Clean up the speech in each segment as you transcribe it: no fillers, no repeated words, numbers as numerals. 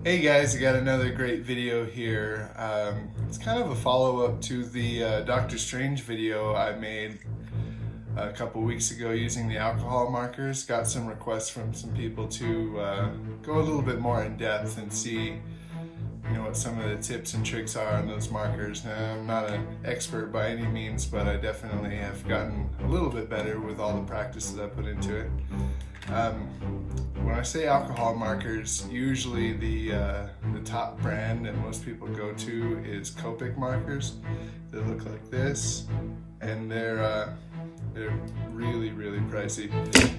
Hey guys, I got another great video here. It's kind of a follow-up to the Doctor Strange video I made a couple weeks ago using the alcohol markers. Got some requests from some people to go a little bit more in depth and see what some of the tips and tricks are on those markers. Now, I'm not an expert by any means, but I definitely have gotten a little bit better with all the practice that I put into it. When I say alcohol markers, usually the top brand that most people go to is Copic markers. They look like this, and they're really pricey.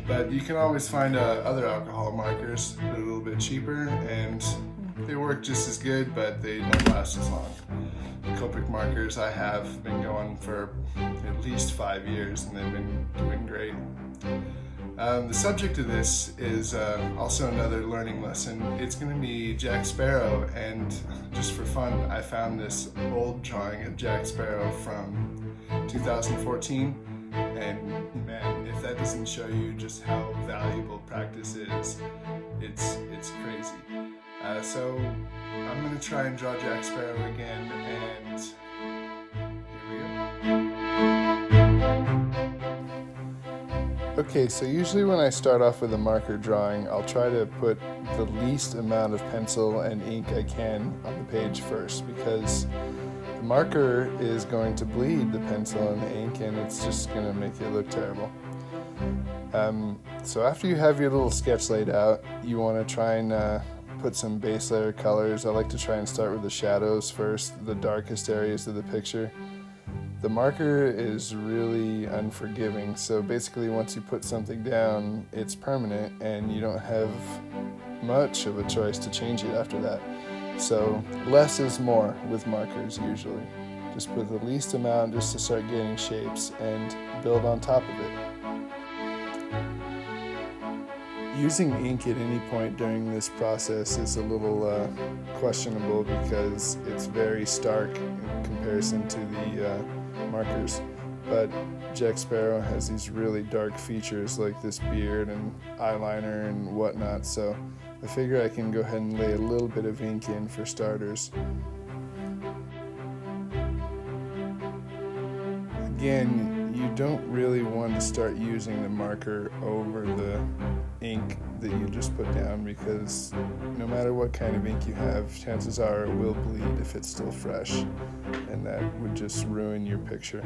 But you can always find other alcohol markers that are a little bit cheaper, and they work just as good, but they don't last as long. The Copic markers I have been going for at least 5 years, and they've been doing great. The subject of this is also another learning lesson. It's going to be Jack Sparrow, and just for fun, I found this old drawing of Jack Sparrow from 2014, and man, if that doesn't show you just how valuable practice is, it's crazy. So I'm going to try and draw Jack Sparrow again, and here we go. Okay, so usually when I start off with a marker drawing, I'll try to put the least amount of pencil and ink I can on the page first, because the marker is going to bleed the pencil and the ink, and it's just going to make it look terrible. So after you have your little sketch laid out, you want to try and put some base layer colors. I like to try and start with the shadows first, the darkest areas of the picture. The marker is really unforgiving, so basically once you put something down, it's permanent and you don't have much of a choice to change it after that. So less is more with markers usually. Just put the least amount just to start getting shapes and build on top of it. Using ink at any point during this process is a little questionable because it's very stark in comparison to the markers. But Jack Sparrow has these really dark features like this beard and eyeliner and whatnot, so I figure I can go ahead and lay a little bit of ink in for starters. Again, you don't really want to start using the marker over the ink that you just put down, because no matter what kind of ink you have, chances are it will bleed if it's still fresh, and that would just ruin your picture.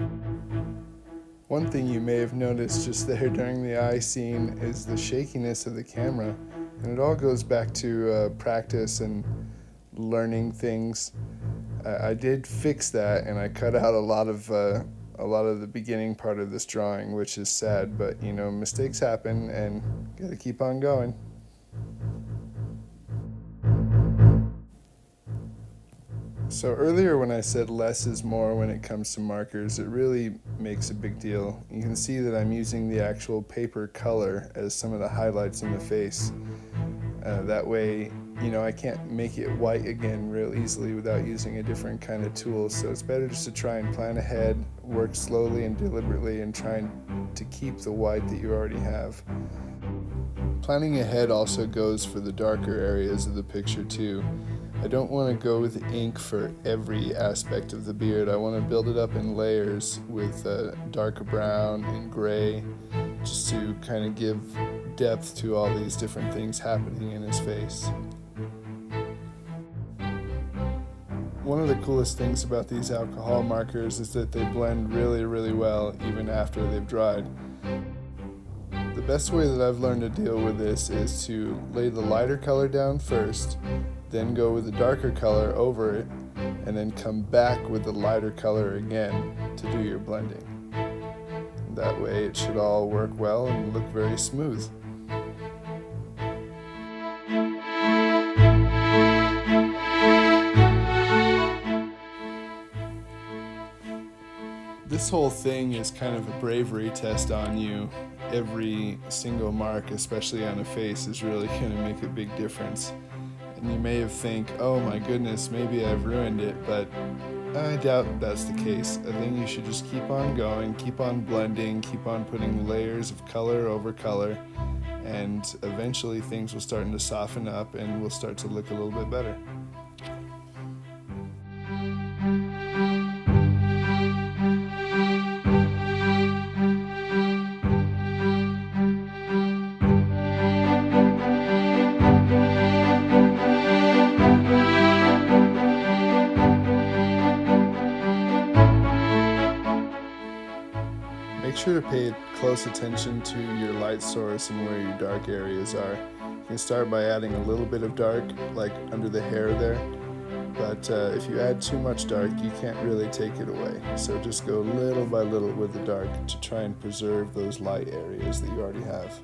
One thing you may have noticed just there during the eye scene is the shakiness of the camera, and it all goes back to practice and learning things. I did fix that, and I cut out a lot of the beginning part of this drawing, which is sad, but mistakes happen and gotta keep on going. So earlier when I said less is more when it comes to markers, it really makes a big deal. You can see that I'm using the actual paper color as some of the highlights in the face. That way, I can't make it white again real easily without using a different kind of tool, so it's better just to try and plan ahead, work slowly and deliberately, and trying to keep the white that you already have. Planning ahead also goes for the darker areas of the picture too. I don't want to go with ink for every aspect of the beard. I want to build it up in layers with dark brown and gray, just to kind of give depth to all these different things happening in his face. One of the coolest things about these alcohol markers is that they blend really well even after they've dried. The best way that I've learned to deal with this is to lay the lighter color down first, then go with the darker color over it, and then come back with the lighter color again to do your blending. That way it should all work well and look very smooth. This whole thing is kind of a bravery test on you. Every single mark, especially on a face, is really going to make a big difference. And you may think, oh my goodness, maybe I've ruined it, but I doubt that's the case. I think you should just keep on going, keep on blending, keep on putting layers of color over color, and eventually things will start to soften up and will start to look a little bit better. Make sure to pay close attention to your light source and where your dark areas are. You can start by adding a little bit of dark, like under the hair there, but if you add too much dark, you can't really take it away. So just go little by little with the dark to try and preserve those light areas that you already have.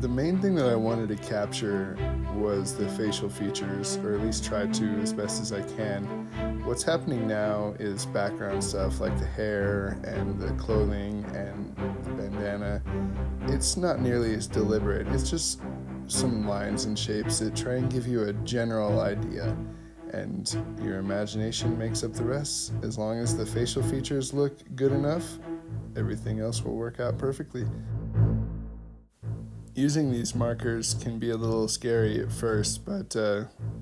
The main thing that I wanted to capture was the facial features, or at least try to as best as I can. What's happening now is background stuff like the hair and the clothing and the bandana. It's not nearly as deliberate. It's just some lines and shapes that try and give you a general idea, and your imagination makes up the rest. As long as the facial features look good enough, everything else will work out perfectly. Using these markers can be a little scary at first, but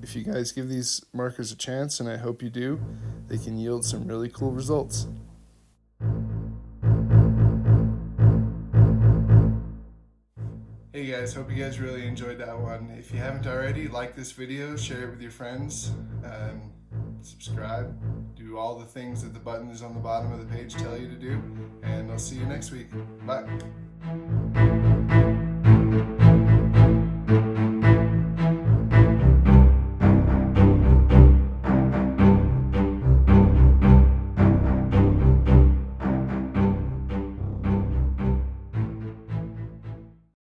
if you guys give these markers a chance, and I hope you do, they can yield some really cool results. Hey guys, hope you guys really enjoyed that one. If you haven't already, like this video, share it with your friends, subscribe, do all the things that the buttons on the bottom of the page tell you to do, and I'll see you next week. Bye.